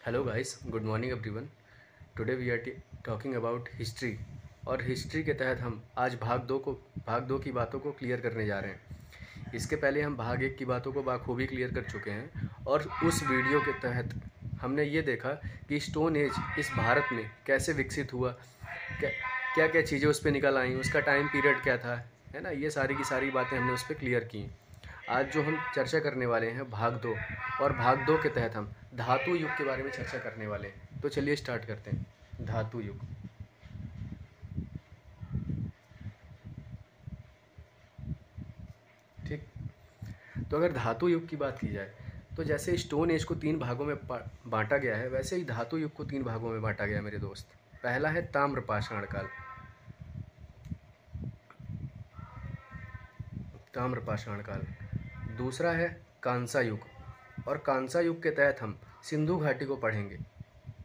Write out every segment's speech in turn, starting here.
Hello guys, good morning everyone. Today we are talking about history. और history के तहत हम आज भाग दो की बातों को क्लियर करने जा रहे हैं। इसके पहले हम भाग एक की बातों को बाखूबी क्लियर कर चुके हैं और उस वीडियो के तहत हमने ये देखा कि स्टोन एज इस भारत में कैसे विकसित हुआ, क्या क्या क्या चीज़ें उस पर निकल आई, उसका टाइम पीरियड क्या था, है ना। ये सारी की सारी बातें हमने उस पर क्लियर की। आज जो हम चर्चा करने वाले हैं भाग दो, और भाग दो के तहत हम धातु युग के बारे में चर्चा करने वाले हैं। तो चलिए स्टार्ट करते हैं। धातु युग। ठीक। तो अगर धातु युग की बात की जाए तो जैसे स्टोन एज को 3 भागों में बांटा गया है, वैसे ही धातु युग को 3 भागों में बांटा गया है मेरे दोस्त। पहला है ताम्रपाषाण काल। ताम्रपाषाण काल। दूसरा है कांसा युग, और कांसा युग के तहत हम सिंधु घाटी को पढ़ेंगे।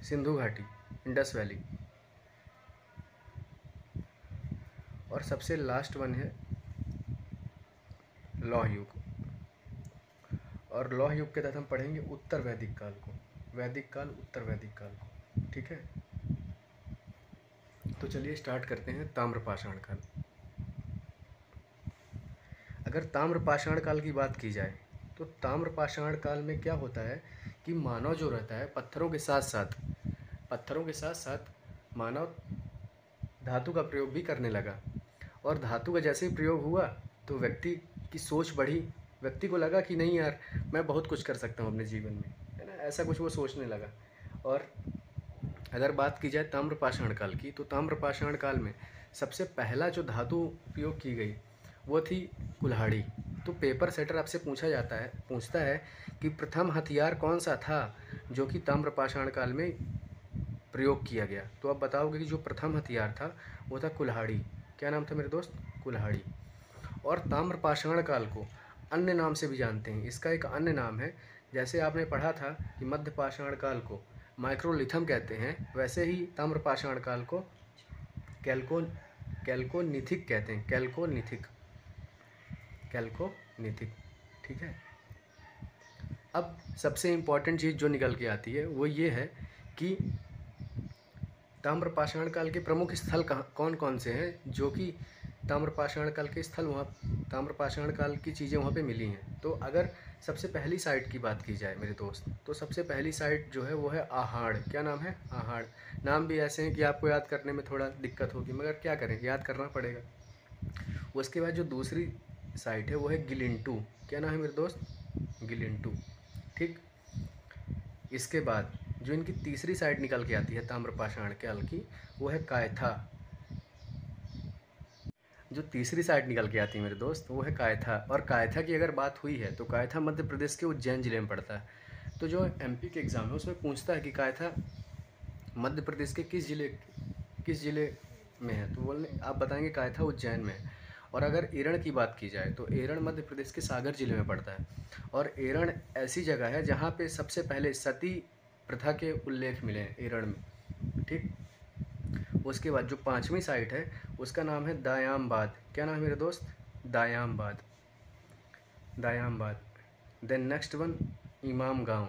सिंधु घाटी, इंडस वैली। और सबसे लास्ट वन है लौह युग। और लौह युग के तहत हम पढ़ेंगे उत्तर वैदिक काल को। वैदिक काल, उत्तर वैदिक काल को। ठीक है। तो चलिए स्टार्ट करते हैं ताम्रपाषाण काल। अगर ताम्रपाषाण काल की बात की जाए तो ताम्रपाषाण काल में क्या होता है कि मानव जो रहता है पत्थरों के साथ साथ मानव धातु का प्रयोग भी करने लगा। और धातु का जैसे ही प्रयोग हुआ तो व्यक्ति की सोच बढ़ी। व्यक्ति को लगा कि नहीं यार, मैं बहुत कुछ कर सकता हूँ अपने जीवन में, है ना। ऐसा कुछ वो सोचने लगा। और अगर बात की जाए ताम्रपाषाण काल की, तो ताम्रपाषाण काल में सबसे पहला जो धातु उपयोग की गई वो थी कुल्हाड़ी। तो पेपर सेटर आपसे पूछता है कि प्रथम हथियार कौन सा था जो कि ताम्रपाषाण काल में प्रयोग किया गया। तो आप बताओगे कि जो प्रथम हथियार था वो था कुल्हाड़ी। क्या नाम था मेरे दोस्त? कुल्हाड़ी। और ताम्रपाषाण काल को अन्य नाम से भी जानते हैं। इसका एक अन्य नाम है, जैसे आपने पढ़ा था कि मध्य पाषाण काल को माइक्रोलिथम कहते हैं, वैसे ही ताम्रपाषाण काल को कैल्कोनिथिक कहते हैं। कैल्कोनिथिक। ठीक है। अब सबसे इम्पॉर्टेंट चीज़ जो निकल के आती है वो ये है कि ताम्रपाषाण काल के प्रमुख स्थल कौन कौन से हैं, जो कि ताम्रपाषाण काल के स्थल वहाँ, ताम्रपाषाण काल की चीज़ें वहाँ पे मिली हैं। तो अगर सबसे पहली साइट की बात की जाए मेरे दोस्त, तो सबसे पहली साइट जो है वो है आहाड़। क्या नाम है? आहाड़। नाम भी ऐसे हैं कि आपको याद करने में थोड़ा दिक्कत होगी, मगर क्या करें, याद करना पड़ेगा। उसके बाद जो दूसरी साइट है वो है गिलिंटू। क्या नाम है मेरे दोस्त? गिलिंटू। ठीक। इसके बाद जो इनकी तीसरी साइड निकल के आती है ताम्रपाषाण काल की, वो है कायथा। जो तीसरी साइड निकल के आती है मेरे दोस्त वो है कायथा। और कायथा की अगर बात हुई है तो कायथा मध्य प्रदेश के उज्जैन जिले में पड़ता है। तो जो एमपी के एग्ज़ाम है उसमें पूछता है कि कायथा मध्य प्रदेश के किस जिले में है, तो बोलने आप बताएंगे कायथा उज्जैन में है। और अगर एरण की बात की जाए तो एरण मध्य प्रदेश के सागर जिले में पड़ता है। और एरण ऐसी जगह है जहाँ पे सबसे पहले सती प्रथा के उल्लेख मिले हैं, एरण में। ठीक। उसके बाद जो पांचवी साइट है उसका नाम है दायामबाद। क्या नाम है मेरे दोस्त? दायामबाद। देन नेक्स्ट वन इमाम गांव।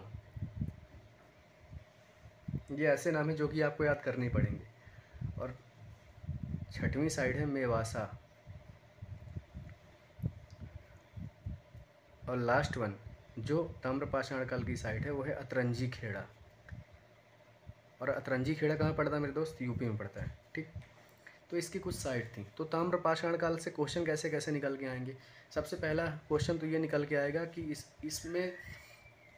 ये ऐसे नाम है जो कि आपको याद करने पड़ेंगे। और छठवीं साइड है मेवासा। और लास्ट वन जो ताम्रपाषाण काल की साइट है वो है अतरंजी खेड़ा। और अतरंजी खेड़ा कहाँ पड़ता है मेरे दोस्त? यूपी में पड़ता है। ठीक। तो इसकी कुछ साइट थी। तो ताम्रपाषाण काल से क्वेश्चन कैसे कैसे निकल के आएंगे? सबसे पहला क्वेश्चन तो ये निकल के आएगा कि इसमें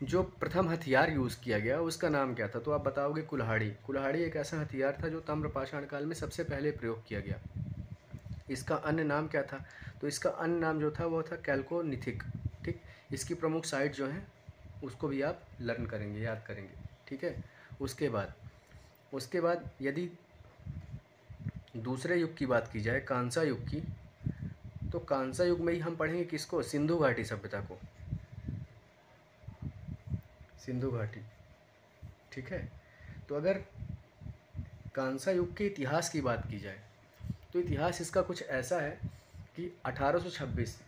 जो प्रथम हथियार यूज़ किया गया उसका नाम क्या था? तो आप बताओगे कुल्हाड़ी। कुल्हाड़ी एक ऐसा हथियार था जो ताम्रपाषाण काल में सबसे पहले प्रयोग किया गया। इसका अन्य नाम क्या था? तो इसका अन्य नाम जो था वो था कैल्कोनिथिक। ठीक। इसकी प्रमुख साइट जो है उसको भी आप लर्न करेंगे, याद करेंगे। ठीक है। उसके बाद यदि दूसरे युग की बात की जाए, कांसा युग की, तो कांसा युग में ही हम पढ़ेंगे किसको? सिंधु घाटी सभ्यता को। सिंधु घाटी। ठीक है। तो अगर कांसा युग के इतिहास की बात की जाए तो इतिहास इसका कुछ ऐसा है कि 1826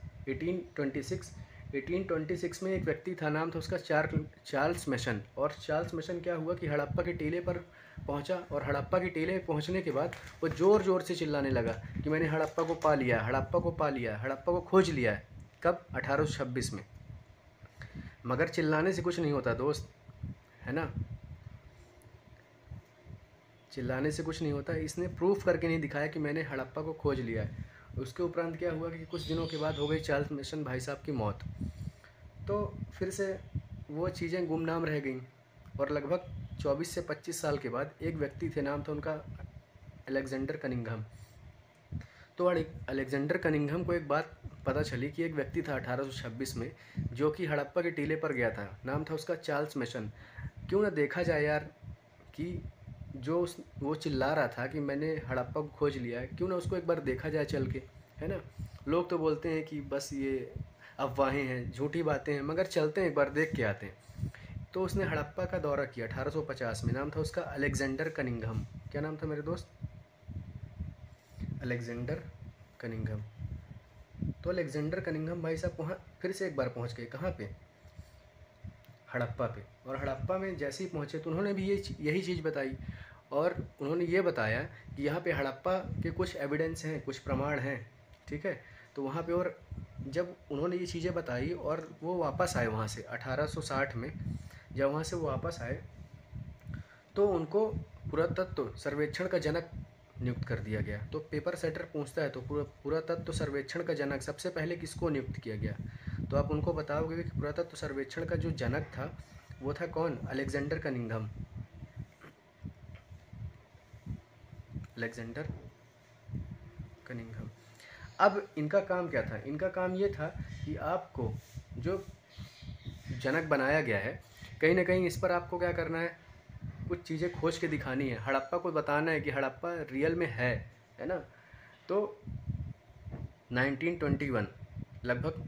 1826 में एक व्यक्ति था, नाम था उसका चार्ल्स मेसन। और चार्ल्स मेसन क्या हुआ कि हड़प्पा के टीले पर पहुंचा, और हड़प्पा के टीले पहुंचने के बाद वो ज़ोर ज़ोर से चिल्लाने लगा कि मैंने हड़प्पा को पा लिया, हड़प्पा को पा लिया, हड़प्पा को खोज लिया है। कब? 1826 में। मगर चिल्लाने से कुछ नहीं होता दोस्त, है ना, चिल्लाने से कुछ नहीं होता। इसने प्रूफ करके नहीं दिखाया कि मैंने हड़प्पा को खोज लिया है। उसके उपरांत क्या हुआ कि कुछ दिनों के बाद हो गई चार्ल्स मेसन भाई साहब की मौत। तो फिर से वो चीज़ें गुमनाम रह गईं, और लगभग 24 से 25 साल के बाद एक व्यक्ति थे, नाम था उनका अलेक्जेंडर कनिंघम। तो अलेक्जेंडर कनिंघम को एक बात पता चली कि एक व्यक्ति था 1826 में जो कि हड़प्पा के टीले पर गया था, नाम था उसका चार्ल्स मेसन। क्यों ना देखा जाए यार कि वो चिल्ला रहा था कि मैंने हड़प्पा को खोज लिया है, क्यों ना उसको एक बार देखा जाए चल के, है ना। लोग तो बोलते हैं कि बस ये अफवाहें हैं, झूठी बातें हैं, मगर चलते हैं एक बार देख के आते हैं। तो उसने हड़प्पा का दौरा किया 1850 में। नाम था उसका अलेक्जेंडर कनिंघम। क्या नाम था मेरे दोस्त? Alexander Cunningham. तो अलेक्जेंडर कनिंघम भाई साहब वहाँ फिर से एक बार पहुँच गए। कहाँ पे? हड़प्पा पे। और हड़प्पा में जैसे ही पहुँचे तो उन्होंने भी यही चीज़ बताई, और उन्होंने ये बताया कि यहाँ पे हड़प्पा के कुछ एविडेंस हैं, कुछ प्रमाण हैं, ठीक है। तो वहाँ पे, और जब उन्होंने ये चीज़ें बताई और वो वापस आए वहाँ से 1860 में, जब वहाँ से वो वापस आए तो उनको पुरातत्व सर्वेक्षण का जनक नियुक्त कर दिया गया। तो पेपर सेटर पूछता है तो पुरातत्व सर्वेक्षण का जनक सबसे पहले किसको नियुक्त किया गया? तो आप उनको बताओगे कि पुरातत्व सर्वेक्षण का जो जनक था वो था कौन? Alexander Cunningham. Alexander Cunningham. अब इनका काम क्या था? इनका काम ये था कि आपको जो जनक बनाया गया है, कहीं ना कहीं इस पर आपको क्या करना है, कुछ चीज़ें खोज के दिखानी है, हड़प्पा को बताना है कि हड़प्पा रियल में है ना। तो 1921 लगभग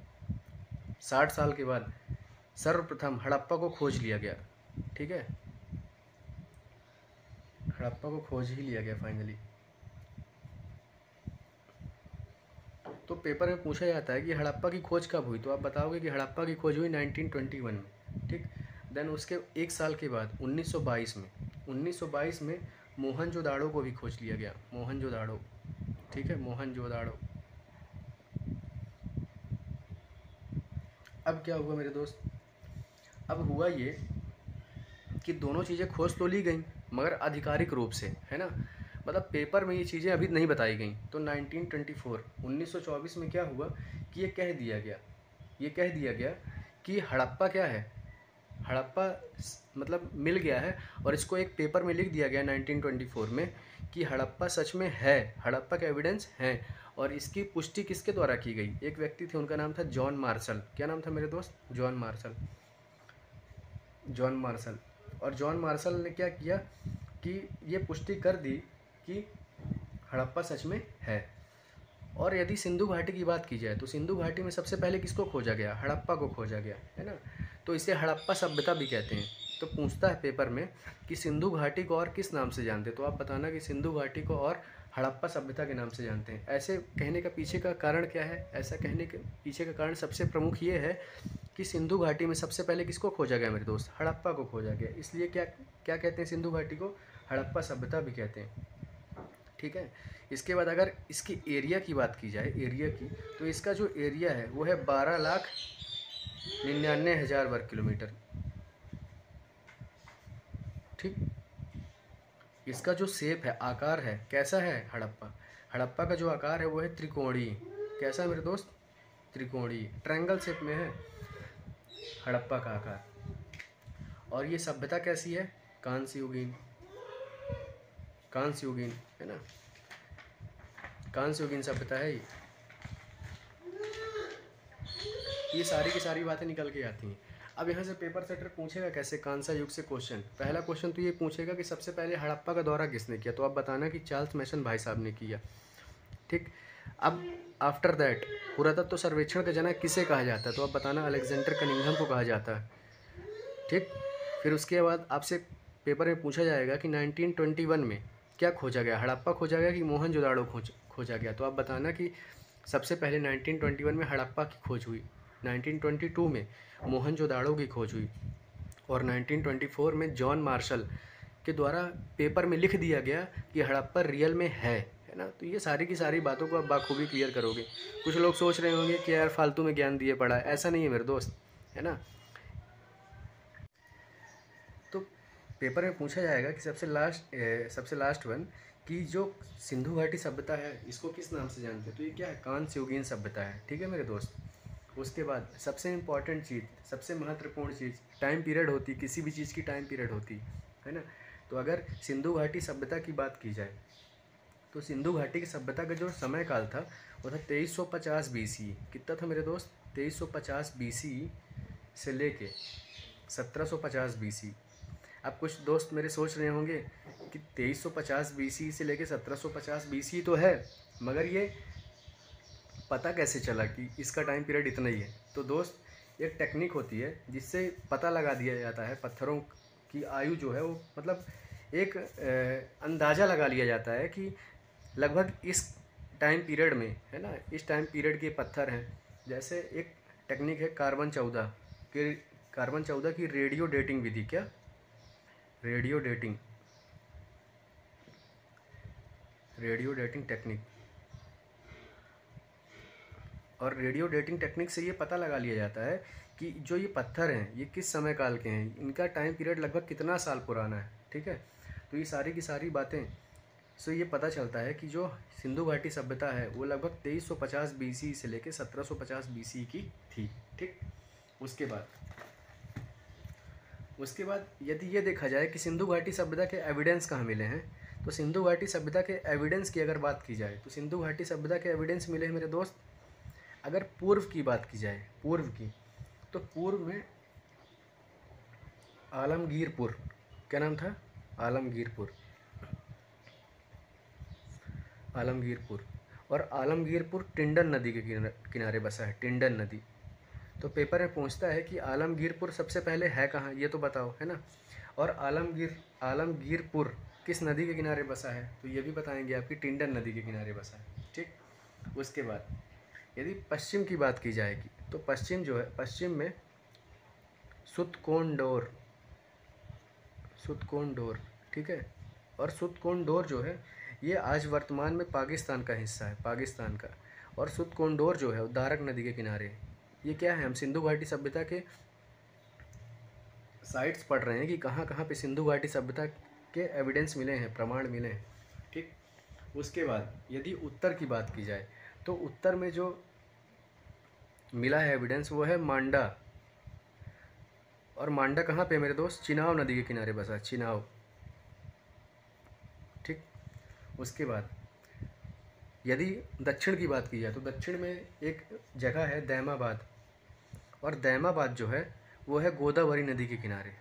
60 साल के बाद सर्वप्रथम हड़प्पा को खोज लिया गया, ठीक है। हड़प्पा को खोज ही लिया गया फाइनली। तो पेपर में पूछा जाता है कि हड़प्पा की खोज कब हुई, तो आप बताओगे कि हड़प्पा की खोज हुई 1921 में, ठीक। देन उसके एक साल के बाद 1922 में मोहनजोदाड़ो को भी खोज लिया गया। मोहनजोदाड़ो, ठीक है, मोहनजोदाड़ो। अब क्या हुआ मेरे दोस्त? अब हुआ ये कि दोनों चीज़ें खोज तो ली गई मगर आधिकारिक रूप से, है ना, मतलब पेपर में ये चीज़ें अभी नहीं बताई गई। तो 1924 में क्या हुआ कि ये कह दिया गया कि हड़प्पा क्या है, हड़प्पा मतलब मिल गया है, और इसको एक पेपर में लिख दिया गया 1924 में कि हड़प्पा सच में है, हड़प्पा के एविडेंस हैं। और इसकी पुष्टि किसके द्वारा की गई? एक व्यक्ति थे, उनका नाम था जॉन मार्शल। क्या नाम था मेरे दोस्त? John Marshall. John Marshall. और जॉन मार्शल ने क्या किया कि ये पुष्टि कर दी कि हड़प्पा सच में है। और यदि सिंधु घाटी की बात की जाए तो सिंधु घाटी में सबसे पहले किसको खोजा गया? हड़प्पा को खोजा गया, है ना। तो इसे हड़प्पा सभ्यता भी कहते हैं। तो पूछता है पेपर में कि सिंधु घाटी को और किस नाम से जानते हैं, तो आप बताना कि सिंधु घाटी को और हड़प्पा सभ्यता के नाम से जानते हैं। ऐसे कहने का पीछे का कारण क्या है? ऐसा कहने के पीछे का कारण सबसे प्रमुख ये है कि सिंधु घाटी में सबसे पहले किसको खोजा गया मेरे दोस्त? हड़प्पा को खोजा गया। इसलिए क्या क्या कहते हैं सिंधु घाटी को? हड़प्पा सभ्यता भी कहते हैं, ठीक है। इसके बाद अगर इसकी एरिया की बात की जाए, एरिया की, तो इसका जो एरिया है वो है 12,99,000 वर्ग किलोमीटर, ठीक। इसका जो शेप है, आकार है, कैसा है हड़प्पा? हड़प्पा का जो आकार है वो है त्रिकोणीय। कैसा है मेरे दोस्त? त्रिकोणीय, ट्रायंगल शेप में है हड़प्पा का आकार। और ये सभ्यता कैसी है? कांस्य युगीन, कांस्य युगीन, है ना, कांस्य युगीन सभ्यता है ये सारी की सारी बातें निकल के आती हैं। अब यहाँ से पेपर सेटर पूछेगा कैसे कांसा युग से क्वेश्चन। पहला क्वेश्चन तो ये पूछेगा कि सबसे पहले हड़प्पा का दौरा किसने किया, तो आप बताना कि चार्ल्स मेसन भाई साहब ने किया, ठीक। अब आफ्टर दैट पुरातत्व सर्वेक्षण का जनक किसे कहा जाता है, तो आप बताना अलेक्जेंडर कनिंघम को कहा जाता है, ठीक। फिर उसके बाद आपसे पेपर में पूछा जाएगा कि 1921 में क्या खोजा गया, हड़प्पा खोजा गया कि मोहनजोदाड़ो खोजा गया, तो आप बताना कि सबसे पहले 1921 में हड़प्पा की खोज हुई, 1922 में मोहनजोदाड़ो की खोज हुई और 1924 में जॉन मार्शल के द्वारा पेपर में लिख दिया गया कि हड़प्पा रियल में है ना। तो ये सारी की सारी बातों को आप बाखूबी क्लियर करोगे। कुछ लोग सोच रहे होंगे कि यार फालतू में ज्ञान दिए पड़ा है, ऐसा नहीं है मेरे दोस्त, है ना। तो पेपर में पूछा जाएगा कि सबसे लास्ट वन कि जो सिंधु घाटी सभ्यता है इसको किस नाम से जानते हैं, तो ये क्या है, कांस्य युगीन सभ्यता है, ठीक है मेरे दोस्त। उसके बाद सबसे इम्पॉर्टेंट चीज़, सबसे महत्वपूर्ण चीज़, टाइम पीरियड होती, किसी भी चीज़ की टाइम पीरियड होती है ना। तो अगर सिंधु घाटी सभ्यता की बात की जाए तो सिंधु घाटी की सभ्यता का जो समय काल था वो था 2350 BC। कितना था मेरे दोस्त, 2350 BC से लेके 1750 BC। अब कुछ दोस्त मेरे सोच रहे होंगे कि 2350 BC से लेके 1750 BC तो है, मगर ये पता कैसे चला कि इसका टाइम पीरियड इतना ही है। तो दोस्त एक टेक्निक होती है जिससे पता लगा दिया जाता है पत्थरों की आयु जो है वो, मतलब एक अंदाज़ा लगा लिया जाता है कि लगभग इस टाइम पीरियड में, है ना, इस टाइम पीरियड के पत्थर हैं। जैसे एक टेक्निक है कार्बन 14 की रेडियो डेटिंग विधि। क्या, रेडियो डेटिंग टेक्निक। और रेडियो डेटिंग टेक्निक से ये पता लगा लिया जाता है कि जो ये पत्थर हैं ये किस समय काल के हैं, इनका टाइम पीरियड लगभग कितना साल पुराना है, ठीक है। तो ये सारी की सारी बातें से ये पता चलता है कि जो सिंधु घाटी सभ्यता है वो लगभग 2350 BC से लेकर 1750 BC की थी, ठीक। उसके बाद यदि ये देखा जाए कि सिंधु घाटी सभ्यता के एविडेंस कहाँ मिले हैं, तो सिंधु घाटी सभ्यता के एविडेंस की अगर बात की जाए तो सिंधु घाटी सभ्यता के एविडेंस मिले हैं मेरे दोस्त। अगर पूर्व की बात की जाए, तो पूर्व में आलमगीरपुर, क्या नाम था, आलमगीरपुर। और आलमगीरपुर टिंडन नदी के किनारे बसा है, टिंडन नदी। तो पेपर में पूछता है कि आलमगीरपुर सबसे पहले है कहाँ, ये तो बताओ, है ना। और आलमगीरपुर किस नदी के किनारे बसा है, तो ये भी बताएंगे आपकी टिंडन नदी के किनारे बसा है, ठीक। उसके बाद यदि पश्चिम की बात की जाएगी तो पश्चिम जो है, पश्चिम में सुतकोंडोर, ठीक है। और सुतकोंडोर जो है ये आज वर्तमान में पाकिस्तान का हिस्सा है, पाकिस्तान का। और सुतकोंडोर जो है दारक नदी के किनारे। ये क्या है, हम सिंधु घाटी सभ्यता के साइट्स पढ़ रहे हैं कि कहाँ कहाँ पे सिंधु घाटी सभ्यता के एविडेंस मिले हैं, प्रमाण मिले हैं, ठीक। उसके बाद यदि उत्तर की बात की जाए तो उत्तर में जो मिला है एविडेंस वो है मांडा। और मांडा कहाँ पे मेरे दोस्त, चिनाब नदी के किनारे बसा, चिनाब, ठीक। उसके बाद यदि दक्षिण की बात की जाए तो दक्षिण में एक जगह है दैमाबाद। और दैमाबाद जो है वो है गोदावरी नदी के किनारे।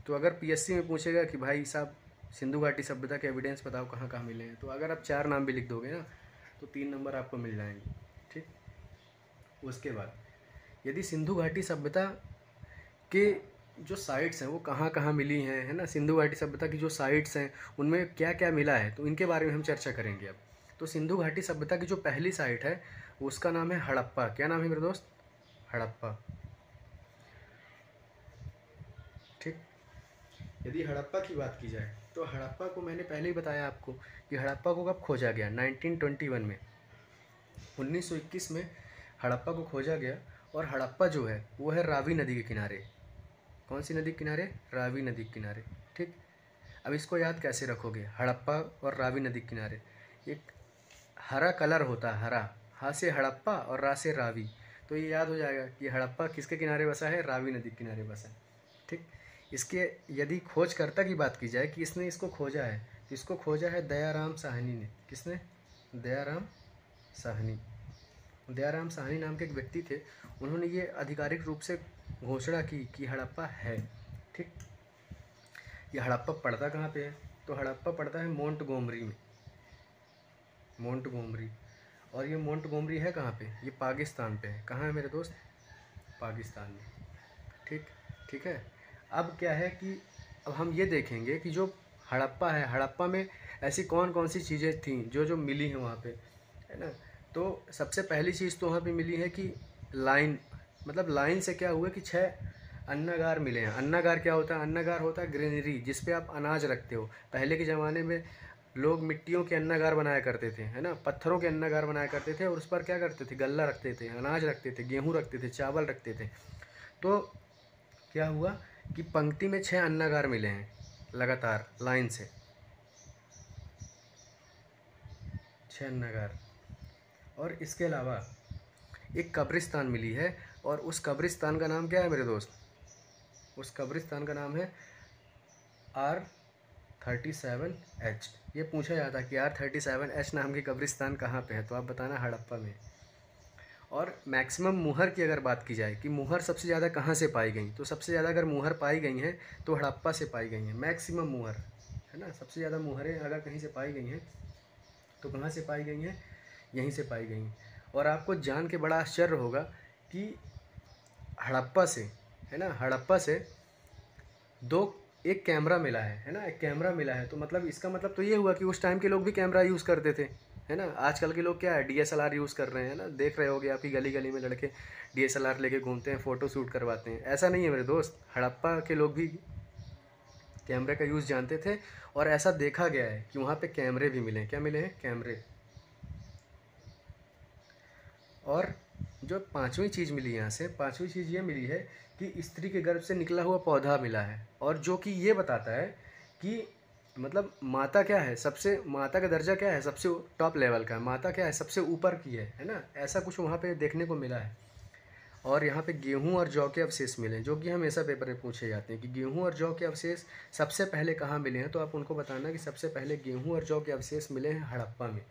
तो अगर पीएससी में पूछेगा कि भाई साहब सिंधु घाटी सभ्यता के एविडेंस बताओ कहाँ कहाँ मिले हैं, तो अगर आप 4 नाम भी लिख दोगे ना तो 3 नंबर आपको मिल जाएंगे, ठीक। उसके बाद यदि सिंधु घाटी सभ्यता के जो साइट्स हैं वो कहाँ कहाँ मिली हैं, है ना, सिंधु घाटी सभ्यता की जो साइट्स हैं उनमें क्या क्या मिला है, तो इनके बारे में हम चर्चा करेंगे अब। तो सिंधु घाटी सभ्यता की जो पहली साइट है उसका नाम है हड़प्पा। क्या नाम है मेरे दोस्त, हड़प्पा, ठीक। यदि हड़प्पा की बात की जाए तो हड़प्पा को मैंने पहले ही बताया आपको कि हड़प्पा को कब खोजा गया, 1921 में, 1921 में हड़प्पा को खोजा गया। और हड़प्पा जो है वो है रावी नदी के किनारे। कौन सी नदी के किनारे, रावी नदी के किनारे, ठीक। अब इसको याद कैसे रखोगे, हड़प्पा और रावी नदी के किनारे एक हरा कलर होता है, हरा, हा से हड़प्पा और रा से रावी, तो ये याद हो जाएगा कि हड़प्पा किसके किनारे बसा है, रावी नदी के किनारे बसा है, ठीक। इसके यदि खोजकर्ता की बात की जाए कि इसने इसको खोजा है, तो इसको खोजा है दयाराम साहनी ने। किसने, दयाराम साहनी नाम के एक व्यक्ति थे, उन्होंने ये आधिकारिक रूप से घोषणा की कि हड़प्पा है, ठीक। ये हड़प्पा पड़ता कहाँ पे है, तो हड़प्पा पड़ता है मोंटगोमरी में, और ये मोंटगोमरी है कहाँ पे, ये पाकिस्तान पे है। कहाँ है मेरे दोस्त, पाकिस्तान में, ठीक है। अब क्या है कि अब हम ये देखेंगे कि जो हड़प्पा है, हड़प्पा में ऐसी कौन कौन सी चीज़ें थीं जो मिली हैं वहाँ पे, है ना। तो सबसे पहली चीज़ तो वहाँ पे मिली है कि लाइन, मतलब लाइन से क्या हुआ कि 6 अन्नागार मिले हैं। अन्नागार क्या होता है? अन्नागार होता है ग्रेनरी, जिस पे आप अनाज रखते हो। पहले के ज़माने में लोग मिट्टियों के अन्नागार बनाया करते थे, है ना, पत्थरों के अन्नागार बनाया करते थे, और उस पर क्या करते थे? गल्ला रखते थे, अनाज रखते थे, गेहूँ रखते थे, चावल रखते थे। तो क्या हुआ कि पंक्ति में 6 अन्नागार मिले हैं लगातार लाइन से, 6 अन्नागार। और इसके अलावा एक कब्रिस्तान मिली है, और उस कब्रिस्तान का नाम क्या है मेरे दोस्त? उस कब्रिस्तान का नाम है R37H। ये पूछा जाता है कि R37H नाम की कब्रिस्तान कहाँ पे है, तो आप बताना हड़प्पा में। और मैक्सिमम मुहर की अगर बात की जाए कि मुहर सबसे ज़्यादा कहाँ से पाई गई, तो सबसे ज़्यादा अगर मुहर पाई गई हैं तो हड़प्पा से पाई गई हैं। मैक्सिमम मुहर, है ना, सबसे ज़्यादा मुहरें अगर कहीं से पाई गई हैं तो कहाँ से पाई गई हैं? यहीं से पाई गई हैं। और आपको जान के बड़ा आश्चर्य होगा कि हड़प्पा से, है ना, हड़प्पा से एक कैमरा मिला है ना, एक कैमरा मिला है। तो मतलब इसका मतलब तो ये हुआ कि उस टाइम के लोग भी कैमरा यूज़ करते थे, है ना। आजकल के लोग क्या है, DSLR यूज़ कर रहे हैं ना, देख रहे होगे आपकी गली गली में लड़के DSLR लेके घूमते हैं, फ़ोटो शूट करवाते हैं। ऐसा नहीं है मेरे दोस्त, हड़प्पा के लोग भी कैमरे का यूज़ जानते थे, और ऐसा देखा गया है कि वहाँ पे कैमरे भी मिले हैं। क्या मिले हैं? कैमरे। और जो पांचवी चीज़ मिली यहाँ से, पांचवी चीज़ ये मिली है कि स्त्री के गर्भ से निकला हुआ पौधा मिला है, और जो कि ये बताता है कि मतलब माता क्या है, सबसे, माता का दर्जा क्या है, सबसे टॉप लेवल का है। माता क्या है, सबसे ऊपर की है ना। ऐसा कुछ वहाँ पे देखने को मिला है। और यहाँ पे गेहूं और जौ के अवशेष मिले हैं, जो कि हमेशा पेपर में पूछे जाते हैं कि गेहूं और जौ के अवशेष सबसे पहले कहाँ मिले हैं। तो आप उनको बताना कि सबसे पहले गेहूं और जौ के अवशेष मिले हैं हड़प्पा में।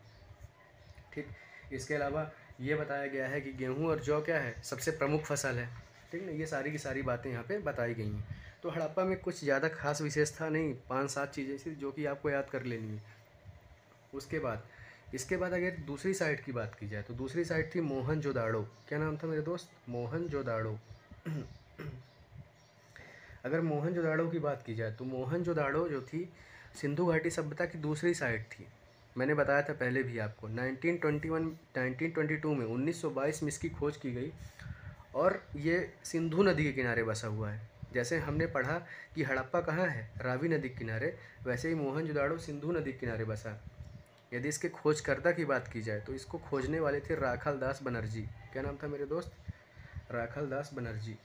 ठीक। इसके अलावा ये बताया गया है कि गेहूं और जौ क्या है, सबसे प्रमुख फसल है। ठीक ना, ये सारी की सारी बातें यहाँ पे बताई गई हैं। तो हड़प्पा में कुछ ज़्यादा खास विशेषता नहीं, 5-7 चीज़ें थी जो कि आपको याद कर लेनी है। उसके बाद, इसके बाद अगर दूसरी साइड की बात की जाए तो दूसरी साइड थी मोहनजोदाड़ो। क्या नाम था मेरे दोस्त? मोहनजोदाड़ो। अगर मोहनजोदाड़ो की बात की जाए तो मोहनजोदाड़ो जो थी, सिंधु घाटी सभ्यता की दूसरी साइड थी। मैंने बताया था पहले भी आपको, 1922 में 1922 में इसकी खोज की गई, और ये सिंधु नदी के किनारे बसा हुआ है। जैसे हमने पढ़ा कि हड़प्पा कहाँ है, रावी नदी के किनारे, वैसे ही मोहनजोदाड़ो सिंधु नदी के किनारे बसा। यदि इसके खोजकर्ता की बात की जाए तो इसको खोजने वाले थे राखाल दास बनर्जी। क्या नाम था मेरे दोस्त? राखाल दास बनर्जी।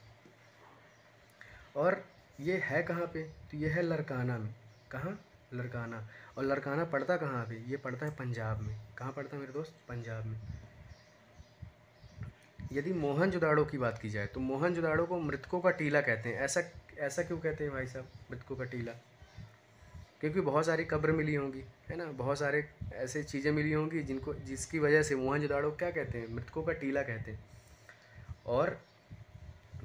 और ये है कहाँ पे? तो ये है लरकाना में। कहाँ? लरकाना। और लरकाना पड़ता कहाँ पे? ये पड़ता है पंजाब में। कहाँ पड़ता है मेरे दोस्त? पंजाब में। यदि मोहनजोदाड़ो की बात की जाए तो मोहनजोदाड़ो को मृतकों का टीला कहते हैं। ऐसा ऐसा क्यों कहते हैं भाई साहब, मृतकों का टीला? क्योंकि बहुत सारी कब्र मिली होंगी, है ना, बहुत सारे ऐसे चीज़ें मिली होंगी जिसकी वजह से मोहनजोदाड़ो क्या कहते हैं, मृतकों का टीला कहते हैं। और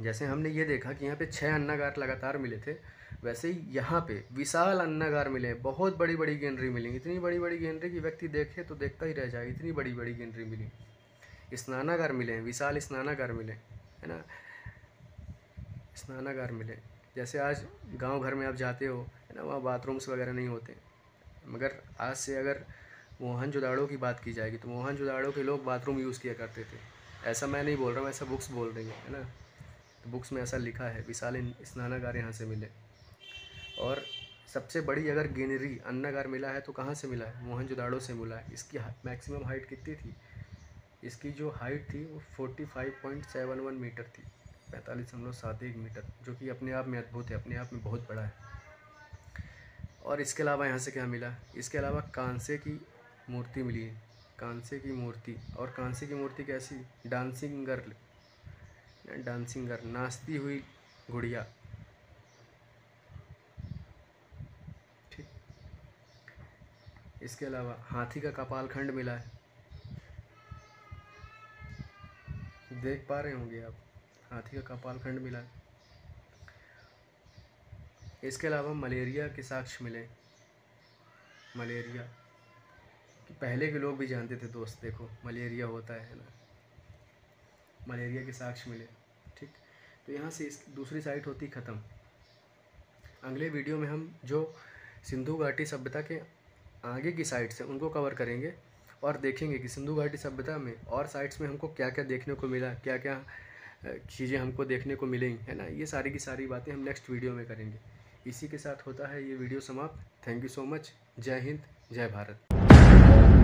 जैसे हमने ये देखा कि यहाँ पे 6 अन्नागार लगातार मिले थे, वैसे ही यहाँ पे विशाल अन्नागार मिले, बहुत बड़ी बड़ी गेंडरी मिली। इतनी बड़ी बड़ी गेंडरी की व्यक्ति देखे तो देखता ही रह जाए, इतनी बड़ी बड़ी गेंडरी मिली। स्नानागार मिले हैं, विशाल स्नानागार मिले, है ना, स्नानागार मिले। जैसे आज गांव घर में आप जाते हो, है ना, वहाँ बाथरूम्स वगैरह नहीं होते, मगर आज से अगर मोहनजोदाड़ो की बात की जाएगी तो मोहनजोदाड़ो के लोग बाथरूम यूज़ किया करते थे। ऐसा मैं नहीं बोल रहा हूँ, ऐसा बुक्स बोल रही है ना। तो बुक्स में ऐसा लिखा है, विशाल स्नानागार यहाँ से मिले। और सबसे बड़ी अगर गेनरी अन्नागार मिला है तो कहाँ से मिला है? मोहनजोदाड़ो से मिला है। इसकी मैक्सिमम हाइट कितनी थी? इसकी जो हाइट थी वो 45.71 मीटर थी, 45.71 मीटर, जो कि अपने आप में अद्भुत है, अपने आप में बहुत बड़ा है। और इसके अलावा यहाँ से क्या मिला? इसके अलावा कांसे की मूर्ति मिली है, कांसे की मूर्ति। और कांसे की मूर्ति कैसी? डांसिंग गर्ल, डांसिंग गर्ल, नाचती हुई गुड़िया। ठीक। इसके अलावा हाथी का कपाल खंड मिला है, देख पा रहे होंगे आप, हाथी का कपाल खंड मिला है। इसके अलावा मलेरिया के साक्ष्य मिले, मलेरिया कि पहले के लोग भी जानते थे दोस्त, देखो मलेरिया होता है ना, मलेरिया के साक्ष्य मिले। ठीक। तो यहाँ से इस दूसरी साइट होती ख़त्म। अगले वीडियो में हम जो सिंधु घाटी सभ्यता के आगे की साइड से उनको कवर करेंगे। और देखेंगे कि सिंधु घाटी सभ्यता में और साइट्स में हमको क्या क्या देखने को मिला, क्या क्या चीज़ें हमको देखने को मिलेंगी, है ना। ये सारी की सारी बातें हम नेक्स्ट वीडियो में करेंगे। इसी के साथ होता है ये वीडियो समाप्त। Thank you so much. जय हिंद, जय भारत।